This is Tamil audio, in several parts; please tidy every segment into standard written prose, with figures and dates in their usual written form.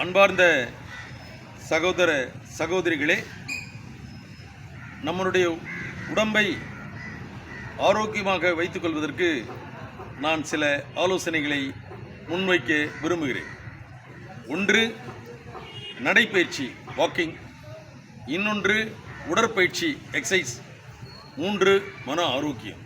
அன்பார்ந்த சகோதர சகோதரிகளே, நம்மளுடைய உடம்பை ஆரோக்கியமாக வைத்துக்கொள்வதற்கு நான் சில ஆலோசனைகளை முன்வைக்க விரும்புகிறேன். ஒன்று நடைப்பயிற்சி, வாக்கிங். இன்னொன்று உடற்பயிற்சி, எக்ஸசைஸ். மூன்று மன ஆரோக்கியம்.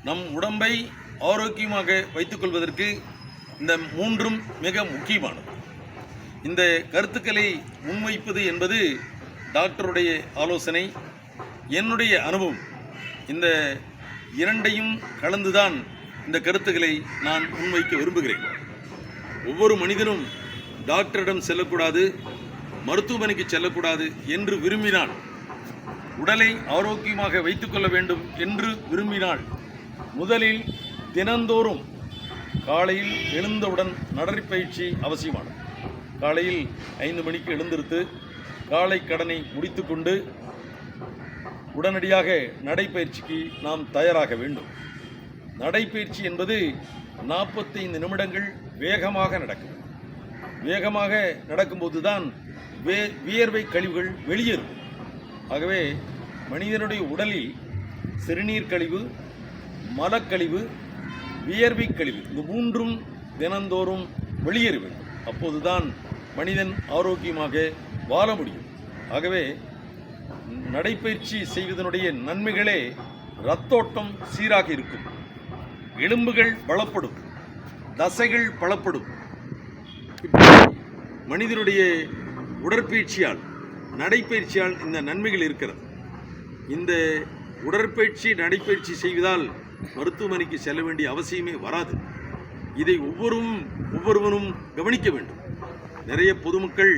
நம் உடம்பை ஆரோக்கியமாக வைத்துக்கொள்வதற்கு இந்த மூன்றும் மிக முக்கியமானது. இந்த கருத்துக்களை முன்வைப்பது என்பது டாக்டருடைய ஆலோசனை, என்னுடைய அனுபவம். இந்த இரண்டையும் கலந்துதான் இந்த கருத்துக்களை நான் முன்வைக்க விரும்புகிறேன். ஒவ்வொரு மனிதனும் டாக்டரிடம் செல்லக்கூடாது, மருத்துவமனைக்கு செல்லக்கூடாது என்று விரும்பினால், உடலை ஆரோக்கியமாக வைத்துக்கொள்ள வேண்டும் என்று விரும்பினால், முதலில் தினந்தோறும் காலையில் எழுந்தவுடன் நடைப்பயிற்சி அவசியமானது. காலையில் 5 மணிக்கு எழுந்திருத்து காலை கடனை முடித்து கொண்டு உடனடியாக நடைப்பயிற்சிக்கு நாம் தயாராக வேண்டும். நடைப்பயிற்சி என்பது 45 நிமிடங்கள் வேகமாக நடக்கும். வேகமாக நடக்கும்போது தான் வியர்வை கழிவுகள் வெளியேறும். ஆகவே மனிதனுடைய உடலில் சிறுநீர் கழிவு, மலக்கழிவு, வியர்வை கழிவு, இந்த மூன்றும் தினந்தோறும் வெளியேற வேண்டும். அப்போதுதான் மனிதன் ஆரோக்கியமாக வாழ முடியும். ஆகவே நடைப்பயிற்சி செய்வதனுடைய நன்மைகளே இரத்தோட்டம் சீராக இருக்கும், எலும்புகள் பலப்படும், தசைகள் பலப்படும். மனிதனுடைய உடற்பயிற்சியால், நடைப்பயிற்சியால் இந்த நன்மைகள் இருக்கிறது. இந்த உடற்பயிற்சி நடைப்பயிற்சி செய்வதால் மருத்துவமனைக்கு செல்ல வேண்டிய அவசியமே வராது. இதை ஒவ்வொருவரும் கவனிக்க வேண்டும். நிறைய பொதுமக்கள்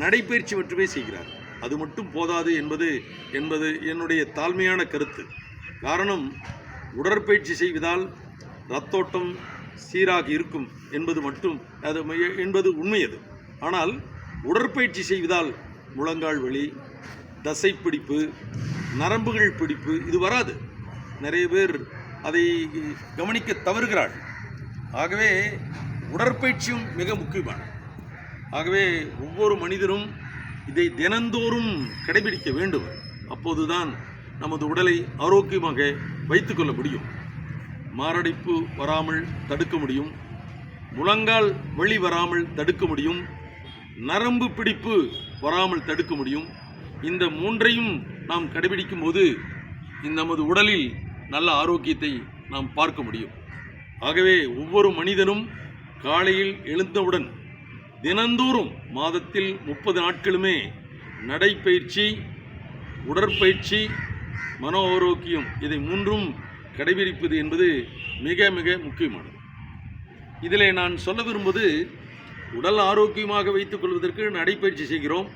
நடைப்பயிற்சி மட்டுமே செய்கிறார். அது மட்டும் போதாது என்பது என்னுடைய தாழ்மையான கருத்து. காரணம், உடற்பயிற்சி செய்வதால் இரத்தோட்டம் சீராக இருக்கும் என்பது உண்மையது. ஆனால் உடற்பயிற்சி செய்வதால் முழங்கால் வலி, தசைப்பிடிப்பு, நரம்புகள் பிடிப்பு இது வராது. நிறைய பேர் அதை கவனிக்க தவறுகிறார்கள். ஆகவே உடற்பயிற்சியும் மிக முக்கியமானது. ஆகவே ஒவ்வொரு மனிதரும் இதை தினந்தோறும் கடைபிடிக்க வேண்டும். அப்போதுதான் நமது உடலை ஆரோக்கியமாக வைத்துக்கொள்ள முடியும். மாரடைப்பு வராமல் தடுக்க முடியும், முழங்கால் வலி வராமல் தடுக்க முடியும், நரம்பு பிடிப்பு வராமல் தடுக்க முடியும். இந்த மூன்றையும் நாம் கடைபிடிக்கும் போது நமது உடலில் நல்ல ஆரோக்கியத்தை நாம் பார்க்க முடியும். ஆகவே ஒவ்வொரு மனிதனும் காலையில் எழுந்தவுடன் தினந்தோறும் மாதத்தில் 30 நாட்களுமே நடைப்பயிற்சி, உடற்பயிற்சி, மன ஆரோக்கியம், இதை மூன்றும் கடைபிடிப்பது என்பது மிக மிக முக்கியமானது. இதில் நான் சொல்ல விரும்புவது, உடல் ஆரோக்கியமாக வைத்துக் கொள்வதற்கு நடைப்பயிற்சி செய்கிறோம்,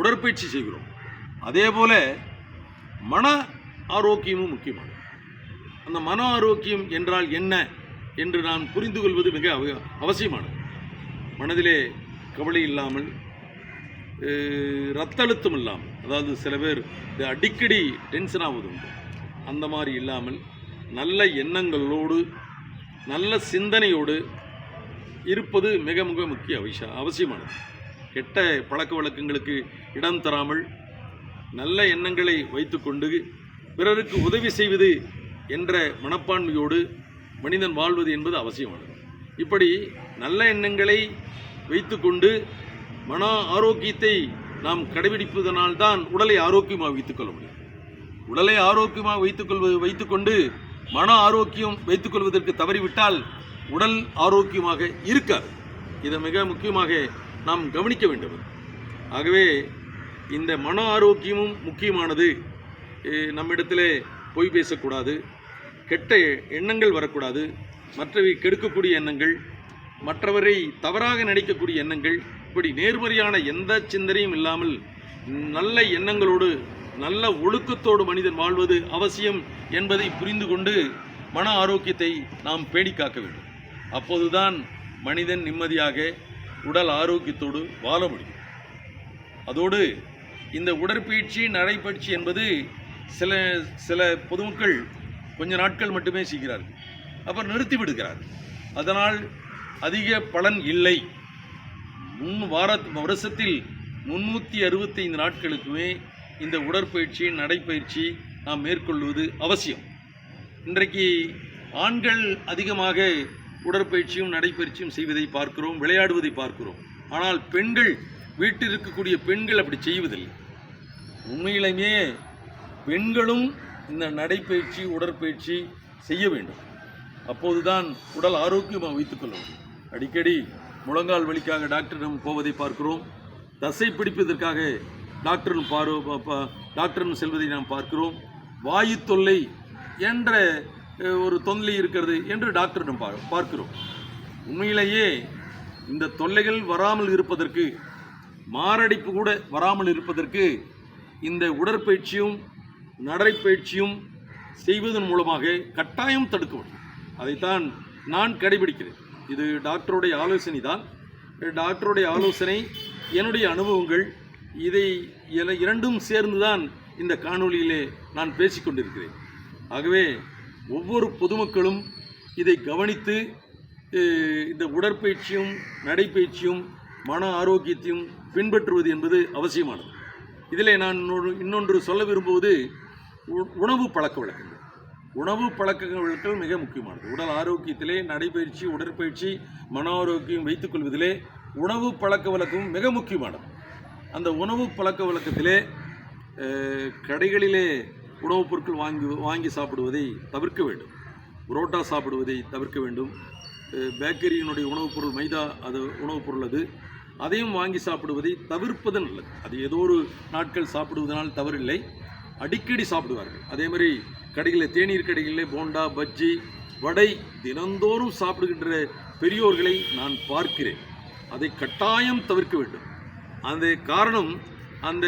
உடற்பயிற்சி செய்கிறோம். அதே போல மன ஆரோக்கியமும் முக்கியமானது. அந்த மன ஆரோக்கியம் என்றால் என்ன என்று நான் புரிந்து கொள்வது மிக அவசியமானது. மனதிலே கவலை இல்லாமல், இரத்த அழுத்தம் இல்லாமல், அதாவது சில பேர் அடிக்கடி டென்ஷன் ஆகுது உண்டு, அந்த மாதிரி இல்லாமல் நல்ல எண்ணங்களோடு நல்ல சிந்தனையோடு இருப்பது மிக மிக முக்கிய அவசியமானது. கெட்ட பழக்க வழக்கங்களுக்கு இடம் தராமல் நல்ல எண்ணங்களை வைத்துக்கொண்டு பிறருக்கு உதவி செய்வது என்ற மனப்பான்மையோடு மனிதன் வாழ்வது என்பது அவசியமானது. இப்படி நல்ல எண்ணங்களை வைத்துக்கொண்டு மன ஆரோக்கியத்தை நாம் கடைபிடிப்பதனால்தான் உடலை ஆரோக்கியமாக வைத்துக்கொள்ள முடியும். உடலை ஆரோக்கியமாக வைத்துக்கொண்டு மன ஆரோக்கியம் வைத்துக்கொள்வதற்கு தவறிவிட்டால் உடல் ஆரோக்கியமாக இருக்காது. இதை மிக முக்கியமாக நாம் கவனிக்க வேண்டும். ஆகவே இந்த மன ஆரோக்கியமும் முக்கியமானது. நம்மிடத்திலே பொய் பேசக்கூடாது, கெட்ட எண்ணங்கள் வரக்கூடாது, மற்றவை கெடுக்கக்கூடிய எண்ணங்கள், மற்றவரை தவறாக நினைக்கக்கூடிய எண்ணங்கள், இப்படி நேர்மறையான எந்த சிந்தனையும் இல்லாமல் நல்ல எண்ணங்களோடு நல்ல ஒழுக்கத்தோடு மனிதன் வாழ்வது அவசியம் என்பதை புரிந்து கொண்டு மன ஆரோக்கியத்தை நாம் பேணி காக்க வேண்டும். அப்போதுதான் மனிதன் நிம்மதியாக உடல் ஆரோக்கியத்தோடு வாழ முடியும். அதோடு இந்த உடற்பயிற்சி, நடைப்பயிற்சி என்பது சில பொதுமக்கள் கொஞ்ச நாட்கள் மட்டுமே செய்கிறார்கள், அப்புறம் நிறுத்தி விடுகிறார்கள். அதனால் அதிக பலன் இல்லை. வருஷத்தில் 365 நாட்களுக்குமே இந்த உடற்பயிற்சி நடைப்பயிற்சி நாம் மேற்கொள்வது அவசியம். இன்றைக்கு ஆண்கள் அதிகமாக உடற்பயிற்சியும் நடைப்பயிற்சியும் செய்வதை பார்க்கிறோம், விளையாடுவதை பார்க்கிறோம். ஆனால் பெண்கள், வீட்டில் இருக்கக்கூடிய பெண்கள் அப்படி செய்வதில்லை. உண்மையிலுமே பெண்களும் இந்த நடைப்பயிற்சி உடற்பயிற்சி செய்ய வேண்டும். அப்போதுதான் உடல் ஆரோக்கியமாக வைத்துக்கொள்ள முடியும். அடிக்கடி முழங்கால் வலிக்காக டாக்டரிடம் போவதை பார்க்கிறோம். தசை பிடிப்பதற்காக டாக்டரிடம் செல்வதை நாம் பார்க்கிறோம். வாயு தொல்லை என்ற ஒரு தொல்லை இருக்கிறது என்று டாக்டரிடம் பார்க்கிறோம். உண்மையிலேயே இந்த தொல்லைகள் வராமல் இருப்பதற்கு, மாரடைப்பு கூட வராமல் இருப்பதற்கு இந்த உடற்பயிற்சியும் நடைப்பயிற்சியும் செய்வதன் மூலமாக கட்டாயம் தடுக்க முடியும். அதைத்தான் நான் கடைபிடிக்கிறேன். இது டாக்டருடைய ஆலோசனை தான். டாக்டருடைய ஆலோசனை, என்னுடைய அனுபவங்கள், இதை இரண்டும் சேர்ந்துதான் இந்த காணொளியிலே நான் பேசிக்கொண்டிருக்கிறேன். ஆகவே ஒவ்வொரு பொதுமக்களும் இதை கவனித்து இந்த உடற்பயிற்சியும் நடைப்பயிற்சியும் மன ஆரோக்கியத்தையும் பின்பற்றுவது என்பது அவசியமானது. இதில் நான் இன்னொன்று சொல்ல விரும்புவது உணவு பழக்க வழக்கங்கள். உணவு பழக்க வழக்கங்கள் மிக முக்கியமானது. உடல் ஆரோக்கியத்திலே நடைப்பயிற்சி, உடற்பயிற்சி, மன ஆரோக்கியம் வைத்துக்கொள்வதிலே உணவு பழக்க வழக்கம் மிக முக்கியமானது. அந்த உணவு பழக்க வழக்கத்திலே கடைகளிலே உணவுப் பொருட்கள் வாங்கி சாப்பிடுவதை தவிர்க்க வேண்டும். புரோட்டா சாப்பிடுவதை தவிர்க்க வேண்டும். பேக்கரியினுடைய உணவுப் பொருள், மைதா அது உணவுப் பொருள், அதையும் வாங்கி சாப்பிடுவதை தவிர்ப்பது நல்லது. அது ஏதோ ஒரு நாட்கள் சாப்பிடுவதனால் தவறில்லை, அடிக்கடி சாப்பிடுவார்கள். அதே மாதிரி கடைகளில், தேநீர் கடைகளில் போண்டா, பஜ்ஜி, வடை தினந்தோறும் சாப்பிடுகின்ற பெரியோர்களை நான் பார்க்கிறேன். அதை கட்டாயம் தவிர்க்க வேண்டும். அந்த காரணம், அந்த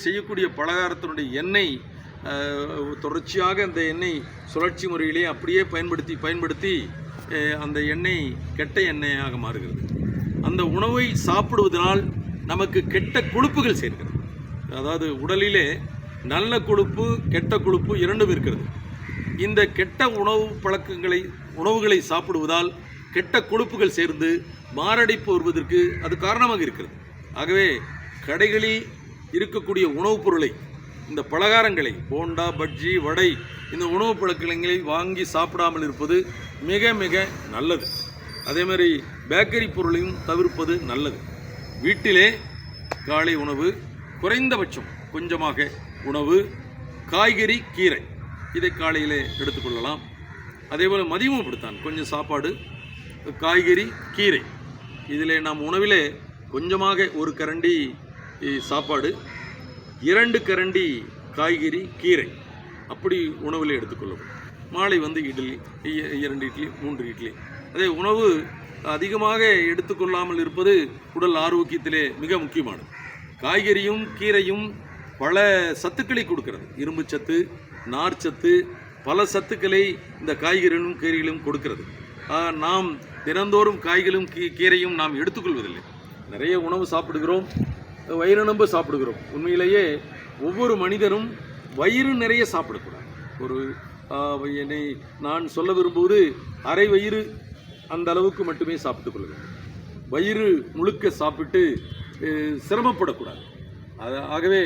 செய்யக்கூடிய பலகாரத்தினுடைய எண்ணெய் தொடர்ச்சியாக அந்த எண்ணெய் சுழற்சி முறையிலே அப்படியே பயன்படுத்தி அந்த எண்ணெய் கெட்ட எண்ணெயாக மாறுகிறது. அந்த உணவை சாப்பிடுவதனால் நமக்கு கெட்ட கொழுப்புகள் சேர்க்கிறது. அதாவது உடலிலே நல்ல கொழுப்பு, கெட்ட கொழுப்பு இரண்டும் இருக்கிறது. இந்த கெட்ட உணவுகளை சாப்பிடுவதால் கெட்ட கொழுப்புகள் சேர்ந்து மாரடைப்பு வருவதற்கு அது காரணமாக இருக்கிறது. ஆகவே கடைகளில் இருக்கக்கூடிய உணவுப் பொருளை, இந்த பலகாரங்களை, போண்டா, பஜ்ஜி, வடை, இந்த உணவுப் பழக்கங்களை வாங்கி சாப்பிடாமல் இருப்பது மிக மிக நல்லது. அதே மாதிரி பேக்கரி பொருளையும் தவிர்ப்பது நல்லது. வீட்டிலே காலை உணவு, குறைந்தபட்சம் கொஞ்சமாக உணவு, காய்கறி, கீரை, இதை காலையில் எடுத்துக்கொள்ளலாம். அதேபோல் மதியமும் அப்படித்தான், கொஞ்சம் சாப்பாடு, காய்கறி, கீரை. இதில் நாம் உணவிலே கொஞ்சமாக ஒரு கரண்டி சாப்பாடு, 2 கரண்டி காய்கறி, கீரை, அப்படி உணவில் எடுத்துக்கொள்ளும். மாலை இட்லி, 2 இட்லி, 3 இட்லி. அதே உணவு அதிகமாக எடுத்துக்கொள்ளாமல் இருப்பது உடல் ஆரோக்கியத்திலே மிக முக்கியமானது. காய்கறியும் கீரையும் பல சத்துக்களை கொடுக்கிறது. இரும்பு சத்து, நார் சத்து, பல சத்துக்களை இந்த காய்கறிகளும் கீரைகளும் கொடுக்கிறது. நாம் தினந்தோறும் காய்களும் கீரையும் நாம் எடுத்துக்கொள்வதில்லை. நிறைய உணவு சாப்பிடுகிறோம், வயிறு நம்ப சாப்பிடுகிறோம். உண்மையிலேயே ஒவ்வொரு மனிதனும் வயிறு நிறைய சாப்பிடக்கூடாது. என்னை நான் சொல்ல விரும்புவது, அரை வயிறு அந்த அளவுக்கு மட்டுமே சாப்பிட்டு கொள்ள வேண்டும். வயிறு முழுக்க சாப்பிட்டு சிரமப்படக்கூடாது. ஆகவே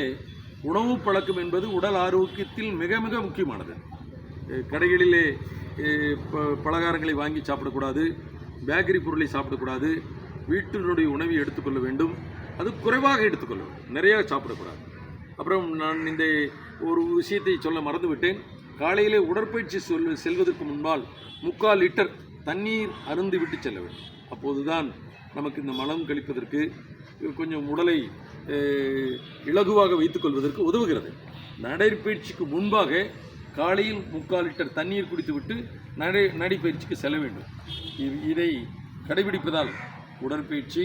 உணவு பழக்கம் என்பது உடல் ஆரோக்கியத்தில் மிக மிக முக்கியமானது. கடைகளிலே பலகாரங்களை வாங்கி சாப்பிடக்கூடாது, பேக்கரி பொருளை சாப்பிடக்கூடாது. வீட்டினுடைய உணவை எடுத்துக்கொள்ள வேண்டும். அது குறைவாக எடுத்துக்கொள்ள வேண்டும், நிறையா சாப்பிடக்கூடாது. அப்புறம் நான் இந்த ஒரு விஷயத்தை சொல்ல மறந்துவிட்டேன். காலையிலே உடற்பயிற்சி செல்வதற்கு முன்பால் 3/4 லிட்டர் தண்ணீர் அருந்து விட்டு செல்ல வேண்டும். அப்போதுதான் நமக்கு இந்த மலம் கழிப்பதற்கு, கொஞ்சம் உடலை இலகுவாக வைத்துக்கொள்வதற்கு உதவுகிறது. நடைப்பயிற்சிக்கு முன்பாக காலையில் 3/4 லிட்டர் தண்ணீர் குடித்துவிட்டு நடைப்பயிற்சிக்கு செல்ல வேண்டும். இதை கடைபிடிப்பதால் உடற்பயிற்சி,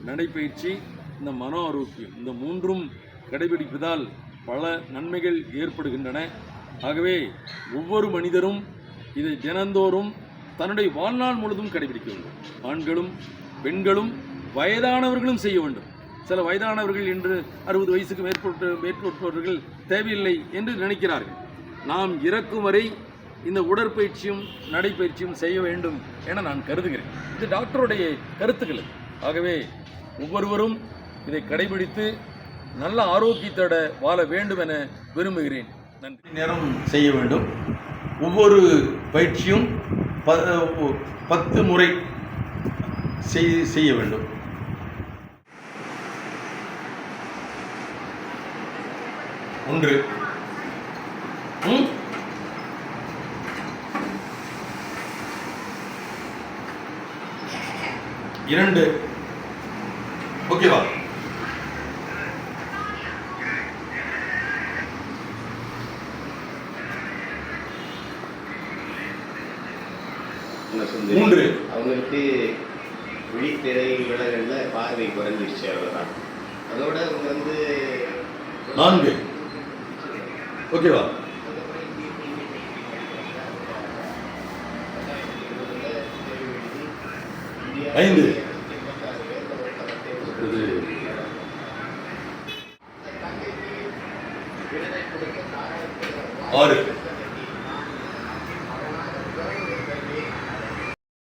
நடைப்பயிற்சி, இந்த மன ஆரோக்கியம், இந்த 3ம் கடைபிடிப்பதால் பல நன்மைகள் ஏற்படுகின்றன. ஆகவே ஒவ்வொரு மனிதரும் இதை தினந்தோறும் தன்னுடைய வாழ்நாள் முழுதும் கடைபிடிக்க வேண்டும். ஆண்களும் பெண்களும் வயதானவர்களும் செய்ய வேண்டும். சில வயதானவர்கள் என்று 60 வயசுக்கு மேற்பட்டவர்கள் தேவையில்லை என்று நினைக்கிறார்கள். நாம் இறக்கும் வரை இந்த உடற்பயிற்சியும் நடைப்பயிற்சியும் செய்ய வேண்டும் என நான் கருதுகிறேன். இது டாக்டருடைய கருத்துக்கள். ஆகவே ஒவ்வொருவரும் இதை கடைபிடித்து நல்ல ஆரோக்கியத்தோட வாழ வேண்டும் என விரும்புகிறேன். நன்றி. நேரம் செய்ய வேண்டும். ஒவ்வொரு பயிற்சியும் 10 முறை செய்ய வேண்டும். ஒன்று, இரண்டு, ஓகேவா? மூன்று. அவங்களுக்கு விழித்திரை விலகல்ல பார்வை குறைஞ்சிருச்சு, அவ்வளோதான். அதோட அவங்க வந்து 4, ஓகேவா? 5, 6,